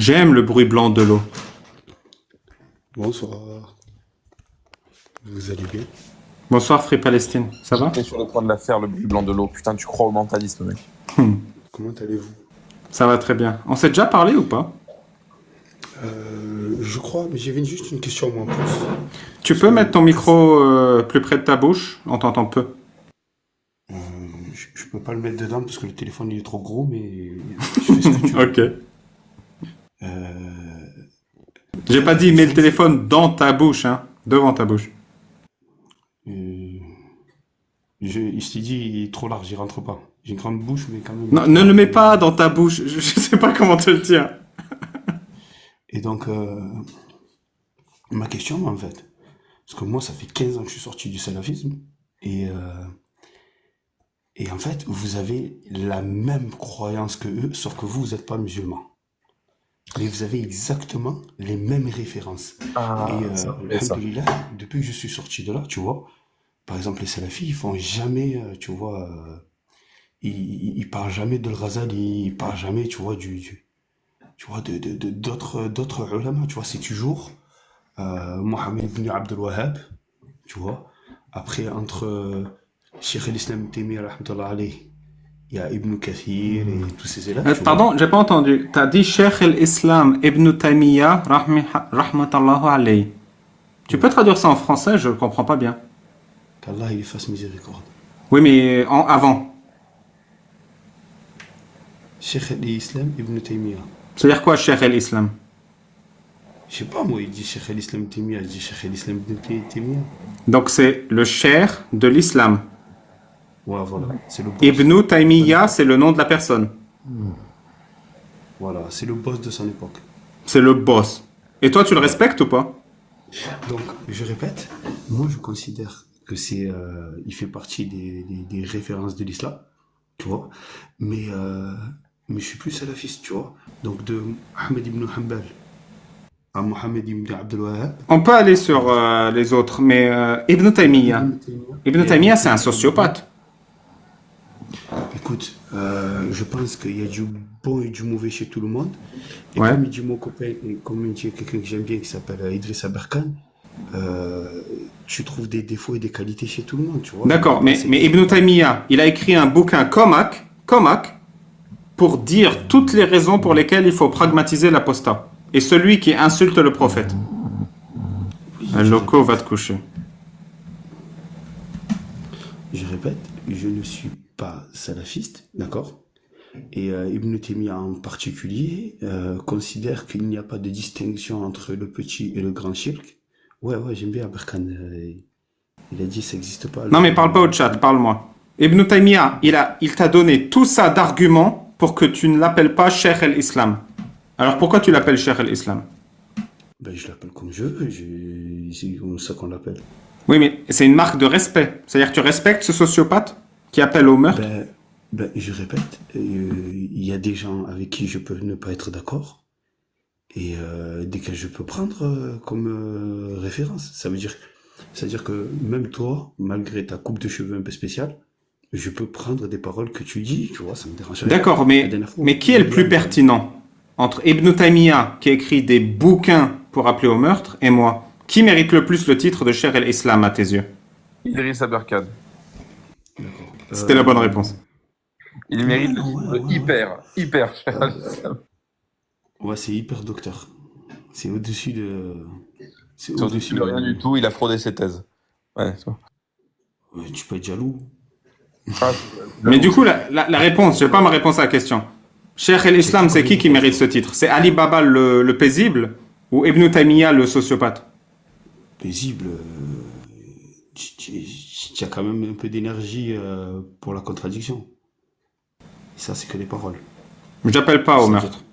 J'aime le bruit blanc de l'eau. Bonsoir. Vous allez bien? Bonsoir Free Palestine, ça va? J'étais sur le point de la faire, le bruit blanc de l'eau. Putain, tu crois au mentalisme, mec. Comment allez-vous? Ça va très bien. On s'est déjà parlé ou pas? Je crois, mais j'avais juste une question moi en plus. Tu peux mettre ton micro plus près de ta bouche? On t'entend peu. Euh, je peux pas le mettre dedans parce que le téléphone il est trop gros, mais je fais ce que tu veux. Ok. Euh, J'ai pas dit mets le téléphone dans ta bouche, hein. Devant ta bouche. euh, il s'est dit il est trop large, il rentre pas. J'ai une grande bouche, mais quand même. Non, ne le mets pas dans ta bouche. Je sais pas comment te le dire. Et donc, ma question en fait, parce que moi ça fait 15 ans que je suis sorti du salafisme, et, euh, et en fait vous avez la même croyance que eux, sauf que vous n'êtes pas musulman. Mais vous avez exactement les mêmes références. Ah, Et c'est vrai, ça. alhamdoulilah, depuis que je suis sorti de là, tu vois, par exemple les salafis, ils font jamais, tu vois, ils parlent jamais de Ghazali, ils parlent jamais, tu vois, tu vois, d'autres ulama, tu vois, c'est toujours Mohamed ibn Abdel Wahhab, tu vois. Après, entre Cheikh el-Islam Taymiyyah, rahmatullah alayh, il y a Ibn Kathir et tous ces élèves, tu vois. Pardon, j'ai pas entendu. T'as dit Cheikh el-Islam Ibn Taymiyyah, rahmatallahu alayhi. Tu peux traduire ça en français? Je comprends pas bien. Qu'Allah il fasse miséricorde. Oui, mais avant. Cheikh el-Islam Ibn Taymiyyah. C'est-à-dire quoi, Cheikh el-Islam? Je sais pas, moi, il dit Cheikh el-Islam Taymiyyah, je dis Cheikh el-Islam Ibn Taymiyyah. Donc c'est le cheikh de l'islam. Ouais, voilà, c'est le boss. Ibn Taymiyyah, c'est le nom de la personne. Voilà, c'est le boss de son époque. C'est le boss. Et toi, tu le respectes ou pas? Donc, je répète, moi, je considère que il fait partie des références de l'islam, tu vois, mais je suis plus salafiste, tu vois. Donc, de Ahmed ibn Hanbal à Mohamed ibn Abdel Wahhab. On peut aller sur les autres, mais Ibn Taymiyyah. Ibn Taymiyyah, c'est un sociopathe. Écoute, je pense qu'il y a du bon et du mauvais chez tout le monde. Et Ouais. comme il dit mon copain, et comme il dit quelqu'un que j'aime bien qui s'appelle Idriss Aberkan, tu trouves des défauts et des qualités chez tout le monde, tu vois. D'accord, mais Ibn Taymiyyah, il a écrit un bouquin Comac, pour dire toutes les raisons pour lesquelles il faut pragmatiser l'apostat. Et celui qui insulte le prophète. Un loco va te coucher. Je répète, je ne suis pas salafiste, d'accord? Et Ibn Taymiyyah en particulier considère qu'il n'y a pas de distinction entre le petit et le grand shirk. Ouais, j'aime bien Aberkan. Il a dit ça n'existe pas. Non, mais parle pas au chat, parle-moi. Ibn Taymiyyah, il t'a donné tout ça d'arguments pour que tu ne l'appelles pas Cheikh el-Islam. Alors pourquoi tu l'appelles Cheikh el-Islam? Ben, je l'appelle comme je veux, c'est comme ça qu'on l'appelle. Oui, mais c'est une marque de respect. C'est-à-dire que tu respectes ce sociopathe qui appelle au meurtre? Je répète, il y a des gens avec qui je peux ne pas être d'accord et desquels je peux prendre comme référence. C'est-à-dire que même toi, malgré ta coupe de cheveux un peu spéciale, je peux prendre des paroles que tu dis, tu vois, ça me dérange rien. D'accord, La mais, dernière fois, mais qui est le plus pertinent entre Ibn Taymiyyah, qui écrit des bouquins pour appeler au meurtre, et moi? Qui mérite le plus le titre de Cheikh el-Islam à tes yeux? Idriss Aberkan. D'accord. C'était la bonne réponse. Il mérite le ouais, titre ouais. hyper. Ouais, c'est hyper docteur. C'est au-dessus de... C'est C'est au-dessus de rien du tout, il a fraudé ses thèses. Ouais, ça. Ouais, tu peux être jaloux. Ah, Mais du coup, la réponse, je n'ai pas ma réponse à la question. Cheikh el-Islam, c'est qui mérite ce titre? C'est Ali Baba le paisible ou Ibn Taymiyyah le sociopathe? Paisible. Tu as quand même un peu d'énergie pour la contradiction. Ça, c'est que des paroles. Je n'appelle pas au Ça, meurtre.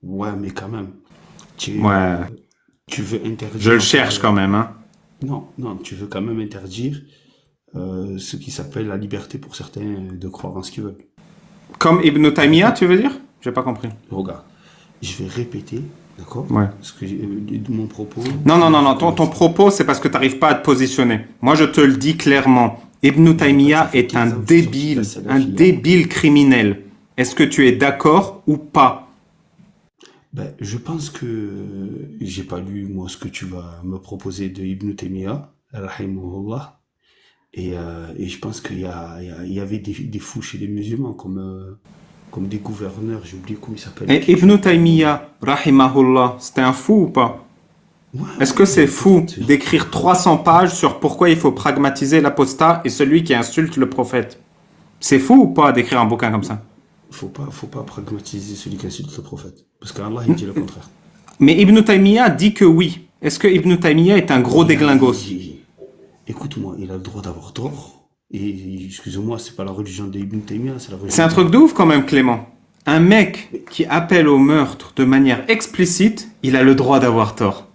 Ouais, mais quand même. Ouais, Tu veux interdire... je le cherche quand même. Hein. Non, tu veux quand même interdire ce qui s'appelle la liberté pour certains de croire en ce qu'ils veulent. Comme Ibn Taymiyyah, tu veux dire? J'ai pas compris. Regarde, je vais répéter, d'accord? Ouais. Ce que de mon propos. Non. Ton propos, c'est parce que tu n'arrives pas à te positionner. Moi, je te le dis clairement. Ibn Taymiyyah est un débile criminel. Est-ce que tu es d'accord ou pas? Ben, je pense que j'ai pas lu, moi, ce que tu vas me proposer de Ibn Taymiyyah, rahimahullah, et je pense il y avait des fous chez les musulmans, comme des gouverneurs, j'ai oublié comment ils s'appellent, Et quelque chose Ibn comme... Taymiyyah, rahimahullah, c'était un fou ou pas? Ouais, Est-ce ouais, que c'est mais fou écoute, d'écrire 300 pages sur pourquoi il faut pragmatiser l'apostat et celui qui insulte le prophète? C'est fou ou pas d'écrire un bouquin comme ça? faut pas pragmatiser celui qui insulte le prophète. Parce qu'Allah, il dit le contraire. Mais Ibn Taymiyyah dit que oui. Est-ce que Ibn Taymiyyah est un gros déglingos? Écoute-moi, il a le droit d'avoir tort. Et excusez-moi, c'est pas la religion d'Ibn Taymiyyah, c'est la C'est religion un d'Allah. truc de ouf quand même, Clément. Un mec Mais, qui appelle au meurtre de manière explicite, il a le droit d'avoir tort.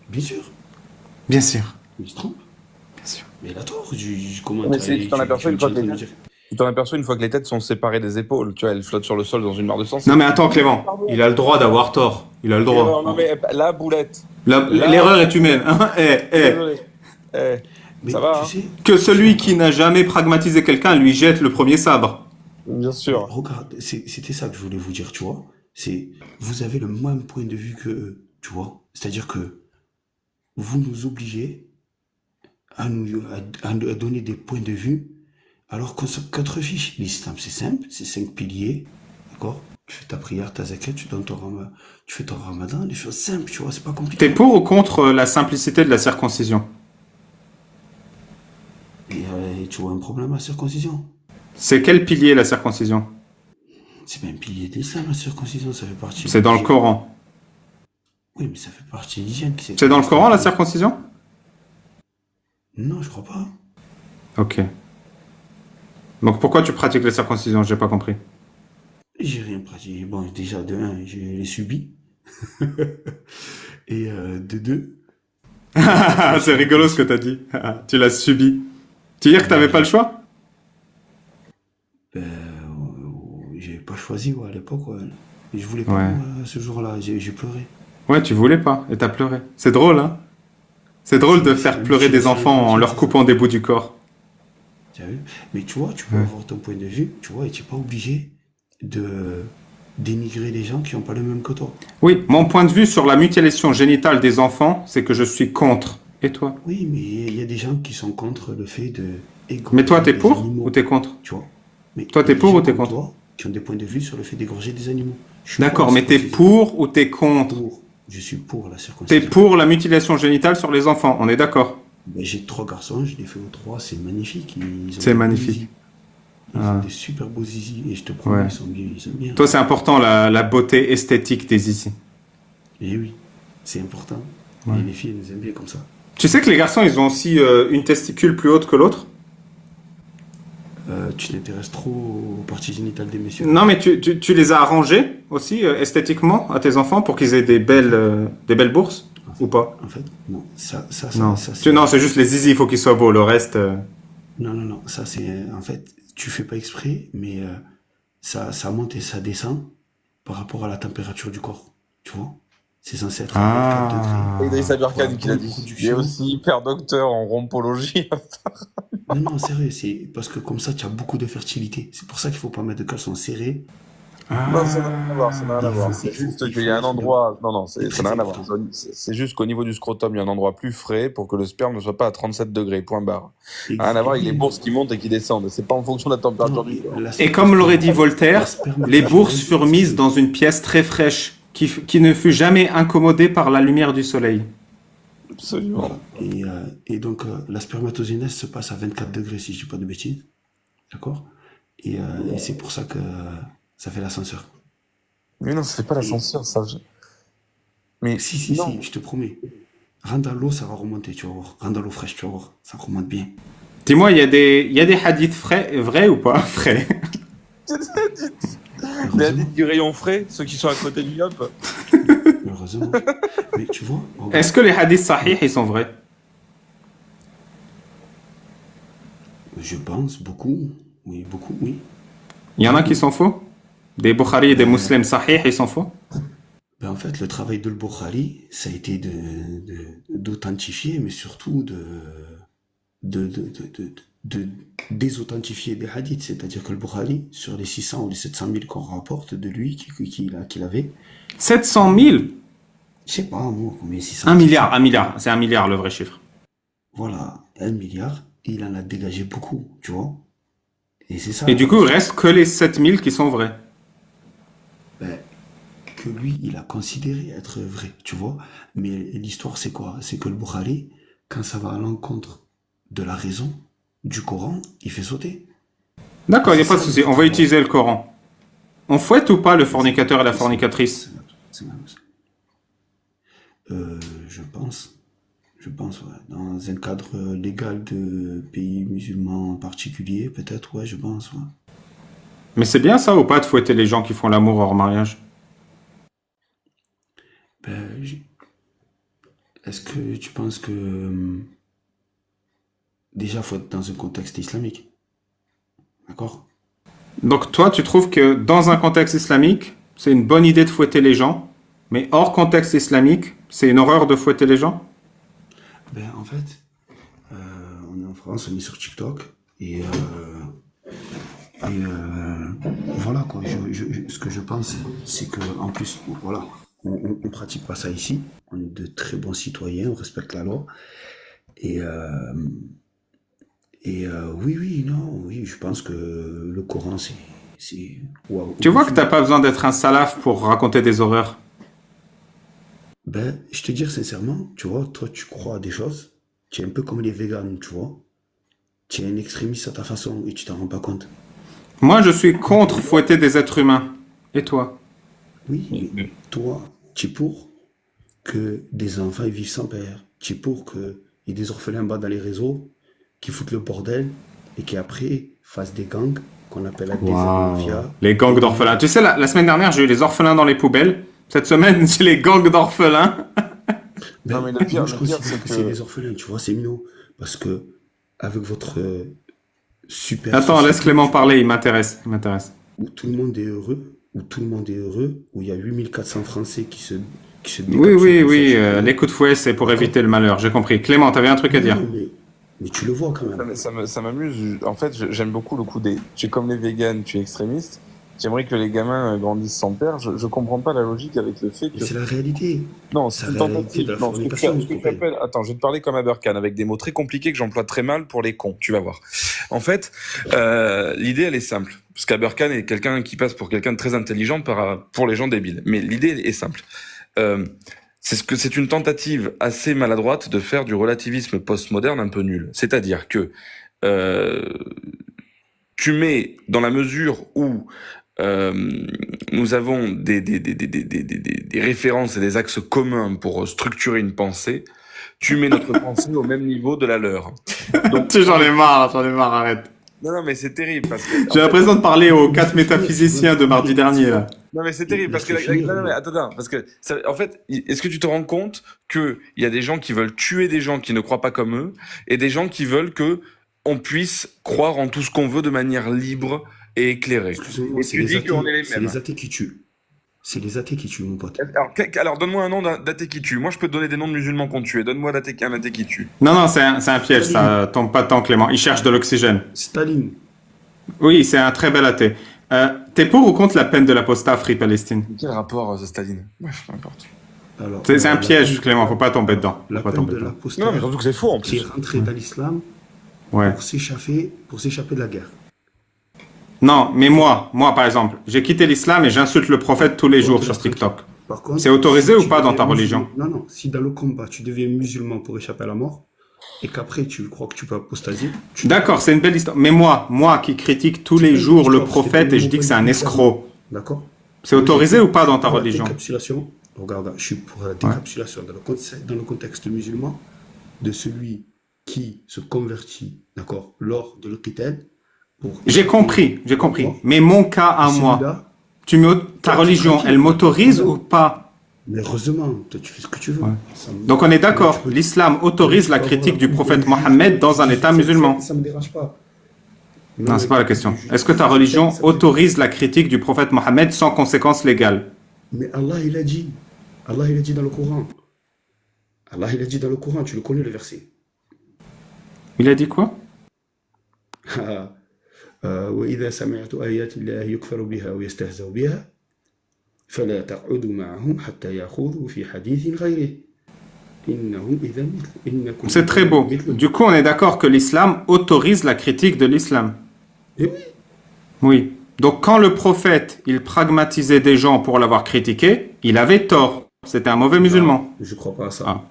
bien sûr, Bien sûr. il se trompe. Bien sûr. Mais il a tort. Comment Mais tu t'en aperçois une tu es fois en que train les de me têtes, dire? tu t'en aperçois une fois que les têtes sont séparées des épaules. Tu vois, elles flottent sur le sol dans une mare de sang. Non mais attends, Clément. Il a le droit d'avoir tort. Il a le Erreur, droit. non mais la boulette. L'erreur Là, est humaine. Hein. désolé. Eh, ça Mais va, tu hein? sais, Que celui qui n'a jamais pragmatisé quelqu'un lui jette le premier sabre. Bien mais sûr. regarde, c'était ça que je voulais vous dire, tu vois. C'est, vous avez le même point de vue que eux, tu vois. C'est-à-dire que vous nous obligez à donner des points de vue alors qu'on se contrefiche. L'islam, c'est simple, c'est 5 piliers, d'accord? Tu fais ta prière, ta zakat, tu fais ton ramadan, les choses simples, tu vois, c'est pas T'es compliqué. pour ou contre la simplicité de la circoncision? Et tu vois un problème à la circoncision. C'est quel pilier la circoncision? C'est pas un pilier de l'islam, la circoncision, ça fait partie de C'est dans le l'hygiène. Coran. Oui, mais ça fait partie de l'hygiène. C'est dans le Coran la circoncision? Non, je crois pas. Ok. Donc pourquoi tu pratiques la circoncision? J'ai pas compris. J'ai rien pratiqué. Bon, déjà, de un, je l'ai subi. Et de deux, je me C'est suis rigolo ce que interdit. t'as dit. Tu l'as subi. Tu veux dire que Ben, t'avais pas le choix? j'avais pas choisi, ouais, à l'époque, ouais. Et je voulais pas, Ouais. moi, ce jour-là. J'ai pleuré. Ouais, tu voulais pas et t'as pleuré. C'est drôle, hein? C'est drôle de C'est faire la pleurer des mutilation enfants en infantil, leur c'est ça. coupant des bouts du corps. Tu as vu? Mais tu vois, tu peux Ouais. avoir ton point de vue, tu vois, et tu n'es pas obligé de dénigrer les gens qui n'ont pas le même que toi. Oui, mon point de vue sur la mutilation génitale des enfants, c'est que je suis contre. Et toi? Oui, mais il y a des gens qui sont contre le fait de Mais toi, égorger t'es des pour ou animaux, t'es contre? tu vois. Mais Toi, il y a t'es des pour ou gens t'es comme contre? toi qui ont des points de vue sur le fait d'égorger des animaux. Je suis pour la D'accord, mais t'es circoncision. pour ou t'es contre? Pour. Je suis pour la T'es circoncision. pour la mutilation génitale sur les enfants, on est d'accord? Ben, j'ai 3 garçons, je les fais aux 3, c'est magnifique. Ils ont C'est des beaux magnifique. zizi. Ils ont Ah, des super beaux zizi. Et je te promets, ouais. ils sont bien. Toi, c'est important la beauté esthétique des ici. Et oui, c'est important. Ouais. Et les filles, elles nous aiment bien comme ça. Tu sais que les garçons, ils ont aussi une testicule plus haute que l'autre? Tu t'intéresses trop aux parties génitales des messieurs. Non, mais tu les as arrangés aussi esthétiquement à tes enfants pour qu'ils aient des belles bourses En ou fait, pas? non. Non. Ça Non, c'est. c'est juste les zizi, il faut qu'ils soient beaux. Le reste. Non, non, non. Ça c'est. En fait, tu fais pas exprès, mais ça monte et ça descend par rapport à la température du corps. Tu vois? C'est censé être à 24 degrés Et Idriss Ah. pour la Aberkan qui l'a bonne dit. Il est production. aussi hyper docteur en rompologie. Non, non, sérieux, c'est parce que comme ça, tu as beaucoup de fertilité. C'est pour ça qu'il faut pas mettre de caleçon serré. Non, ça n'a rien à voir, ça n'a rien à Il voir. faut, C'est il faut, juste il qu'il faut y a un être endroit. Non, non, c'est ça n'a très rien à voir. important. C'est juste qu'au niveau du scrotum, il y a un endroit plus frais pour que le sperme ne soit pas à 37 degrés, point barre. Rien à voir avec les Oui, bourses qui montent et qui descendent. C'est pas en fonction de la température non, du corps. Et comme l'aurait dit la Voltaire, les bourses spermatogénèse, furent mises dans une pièce très fraîche qui ne fut jamais incommodée par la lumière du soleil. Absolument. voilà. Et donc, la spermatogénèse se passe à 24 degrés, si je dis pas de bêtises. D'accord? Et c'est pour ça que ça fait l'ascenseur. Mais non, ça fait pas Et l'ascenseur, ça. Mais si, non. je te promets. Rentre dans l'eau, ça va remonter, tu vas voir. Rentre dans l'eau fraîche, tu vas voir. Ça remonte bien. Dis-moi, il y a des hadiths vrais ou pas? Frais. Les Heureusement, hadiths du rayon frais, ceux qui sont à côté du yop. heureusement. Mais tu vois, Est-ce regarde, que les hadiths sahih, ils sont vrais? je pense beaucoup. Oui, beaucoup, oui. Il y en a qui sont faux? Des Bukhari et des Ben, musulmans sahih, ils sont faux? ben en fait, le travail de Al-Bukhari, ça a été d'authentifier, mais surtout de, de désauthentifier des hadiths. C'est-à-dire que le Bukhari, sur les 600 ou les 700 000 qu'on rapporte de lui, qu'il avait, 700 000? je sais pas, moi, combien 600 1 milliard, 1 milliard. C'est 1 milliard le vrai chiffre. Voilà, 1 milliard, il en a dégagé beaucoup, tu vois. Et c'est ça. Et du coup, il reste que les 7000 qui sont vrais. Ben, que lui, il a considéré être vrai, tu vois. Mais l'histoire, c'est quoi? C'est que le Bukhari, quand ça va à l'encontre de la raison du Coran, il fait sauter. D'accord, il n'y a C'est pas de ça, souci. On va utiliser le Coran. On fouette ou pas le fornicateur et la fornicatrice? C'est même ça. Je pense. Je pense, ouais. Dans un cadre légal de pays musulmans particulier, peut-être, ouais, je pense, ouais. Mais c'est bien ça ou pas de fouetter les gens qui font l'amour hors mariage? Ben, est-ce que tu penses que déjà faut être dans un contexte islamique, d'accord? Donc toi, tu trouves que dans un contexte islamique, c'est une bonne idée de fouetter les gens, mais hors contexte islamique, c'est une horreur de fouetter les gens? Ben en fait, euh, on est en France, on est sur TikTok et voilà quoi. Ce que je pense, c'est que en plus, voilà, on pratique pas ça ici. On est de très bons citoyens, on respecte la loi et oui, oui, non, oui, je pense que le Coran, c'est, waouh, Tu vois que au-dessus. t'as pas besoin d'être un salaf pour raconter des horreurs. Ben, je te dis sincèrement, tu vois, toi, tu crois à des choses, tu es un peu comme les végans, tu vois. Tu es un extrémiste à ta façon et tu t'en rends pas compte. Moi, je suis contre fouetter des êtres humains. Et toi? Oui, mais toi, tu es pour que des enfants ils vivent sans père. Tu es pour qu'il y ait des orphelins bas dans les réseaux qui foutent le bordel et qui après fassent des gangs qu'on appelle la DZ Waouh. Mafia. Les gangs d'orphelins. Tu sais, la semaine dernière, j'ai eu les orphelins dans les poubelles. Cette semaine, j'ai les gangs d'orphelins. Non, Ben, mais moi, je le pire, considère c'est que c'est que les orphelins, tu vois, c'est minot. Parce que avec votre super Attends, laisse société, Clément tu vois, parler, il m'intéresse. Il m'intéresse. où tout le monde est heureux, où tout le monde est heureux, où il y a 8400 Français qui se Oui, décapsulent oui, comme ça oui, chaque année. les coups de fouet, c'est pour D'accord? éviter le malheur. J'ai compris. Clément, t'avais un truc à Non, dire. non, mais tu le vois quand non, même. mais ça m'amuse. En fait, j'aime beaucoup le coup des. Tu es comme les véganes, tu es extrémiste. J'aimerais que les gamins grandissent sans père. Je comprends pas la logique avec le fait Mais que. c'est la réalité. Non, C'est c'est la une réalité tentative. de la Non, fornication, ce s'il que te tu plaît. appelles. Attends, je vais te parler comme Aberkan, avec des mots très compliqués que j'emploie très mal pour les cons. Tu vas voir. En fait, l'idée, elle est simple. Parce qu'Aberkan est quelqu'un qui passe pour quelqu'un de très intelligent pour les gens débiles. Mais l'idée est simple. Euh, c'est une tentative assez maladroite de faire du relativisme postmoderne un peu nul. C'est-à-dire que euh, tu mets dans la mesure où euh, nous avons des références et des axes communs pour structurer une pensée, tu mets notre pensée au même niveau de la leur. Donc, J'en ai marre, arrête. non, non, mais c'est terrible parce que, J'ai en fait, l'impression de parler aux quatre Laisse-le finir, métaphysiciens de mardi dernier, là. non, mais c'est terrible parce que, laisse-le finir. non, non, mais attends, parce que, en fait, est-ce que tu te rends compte que il y a des gens qui veulent tuer des gens qui ne croient pas comme eux et des gens qui veulent que on puisse croire en tout ce qu'on veut de manière libre et éclairée. Excusez-moi, Et tu dis qu'on est les c'est mêmes. les athées qui tuent. C'est les athées qui tuent, mon pote. Alors, donne-moi un nom d'athée qui tue. Moi, je peux te donner des noms de musulmans qu'on tué. Donne-moi un athée qui tue. Non, non, c'est un piège, ça tombe pas tant, Clément. Il cherche de l'oxygène. Staline. Oui, c'est un très bel athée. T'es pour ou contre la peine de l'apostat Free Palestine? Quel rapport, Staline? Bref, peu importe. Alors, C'est un la piège, peine- Clément, faut pas tomber dedans. La Faut pas peine tomber de dedans. l'apostat Non, mais surtout que c'est faux en qui est plus. rentré dans l'islam Ouais. pour s'échapper de la guerre. Non, mais moi, par exemple, j'ai quitté l'islam et j'insulte le prophète tous les On jours te sur laisse tranquille. TikTok. Par contre, C'est autorisé si ou pas tu dans deviens ta religion? Non, non. Si dans le combat, tu deviens musulman pour échapper à la mort, et qu'après, tu crois que tu peux apostasier, tu D'accord, c'est une belle histoire. Mais moi qui critique tous C'est les pas une jours le histoire, parce que prophète t'as et le je dis que c'est monopole un du islam. escroc, D'accord? c'est autorisé ou pas dans ta Pour la religion? décapsulation, regarde, je suis pour la décapsulation dans le contexte musulman de celui qui se convertit, d'accord, lors de l'Qital pour J'ai compris. D'accord. Mais mon cas à moi, Celui-là, ta religion, elle m'autorise ou pas? mais heureusement, toi, tu fais ce que tu veux. Ouais. Ça me- Donc on est d'accord, Tu peux- l'islam autorise tu la peux critique avoir du prophète coupe de Mohammed juge, dans un état musulman. Ça me dérange pas. Non, c'est pas la question. Est-ce que ta religion autorise la critique du prophète Mohammed sans conséquence légale? Mais Allah, il a dit. Allah, il a dit dans le Coran. Allah, il a dit dans le Coran, tu le connais le verset. Il a dit quoi? وإذا سمعت آيات الله يكفر بها ويستهزأ بها فلا تقعدوا معهم حتى يخوضوا في حديث غيره إنهم إذا إنكم C'est très beau. Du coup, on est d'accord que l'islam autorise la critique de l'islam. Eh oui, Oui. Donc, quand le prophète, il pragmatisait des gens pour l'avoir critiqué, il avait tort. C'était un mauvais musulman. je crois pas à ça. Ah.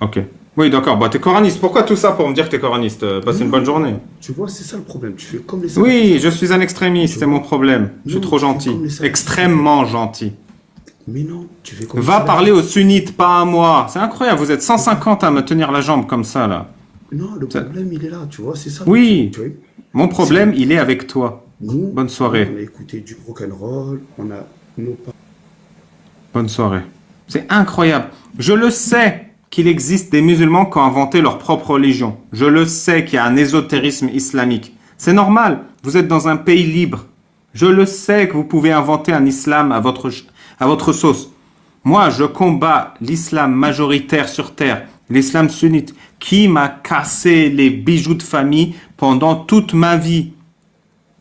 Ok. Oui, d'accord. Bah, t'es coraniste. Pourquoi tout ça pour me dire que t'es coraniste? Passe une bonne journée. Tu vois, c'est ça le problème. Tu fais comme les Oui, je suis un extrémiste, c'est mon problème. Je suis Non, trop tu fais gentil. comme les salafistes. Extrêmement gentil. Mais non, tu fais comme Va les parler aux sunnites, pas à moi. C'est incroyable, vous êtes 150 à me tenir la jambe comme ça, là. Non, le problème, il est là, tu vois, c'est ça. Oui. Tu vois, Mon problème, il est avec toi. nous, Bonne soirée. on a écouté du rock'n'roll, on a nos parents. Bonne soirée. C'est incroyable. Je le sais qu'il existe des musulmans qui ont inventé leur propre religion. Je le sais qu'il y a un ésotérisme islamique. C'est normal, vous êtes dans un pays libre. Je le sais que vous pouvez inventer un islam à votre sauce. Moi, je combats l'islam majoritaire sur terre, l'islam sunnite, qui m'a cassé les bijoux de famille pendant toute ma vie.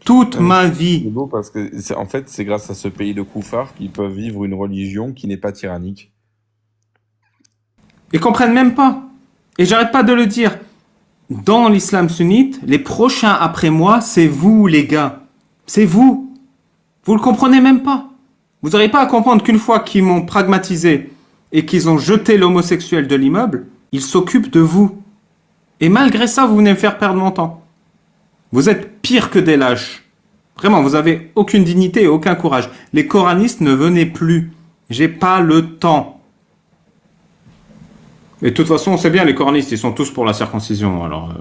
Toute ma C'est vie. beau parce que, en fait, c'est grâce à ce pays de koufars qu'ils peuvent vivre une religion qui n'est pas tyrannique. Ils comprennent même pas. Et j'arrête pas de le dire. Dans l'islam sunnite, les prochains après moi, c'est vous, les gars. C'est vous. Vous le comprenez même pas. Vous n'arrivez pas à comprendre qu'une fois qu'ils m'ont pragmatisé et qu'ils ont jeté l'homosexuel de l'immeuble, ils s'occupent de vous. Et malgré ça, vous venez me faire perdre mon temps. Vous êtes pire que des lâches. Vraiment, vous avez aucune dignité et aucun courage. Les coranistes ne venaient plus. J'ai pas le temps. Et de toute façon, on sait bien, les coranistes, ils sont tous pour la circoncision. Alors,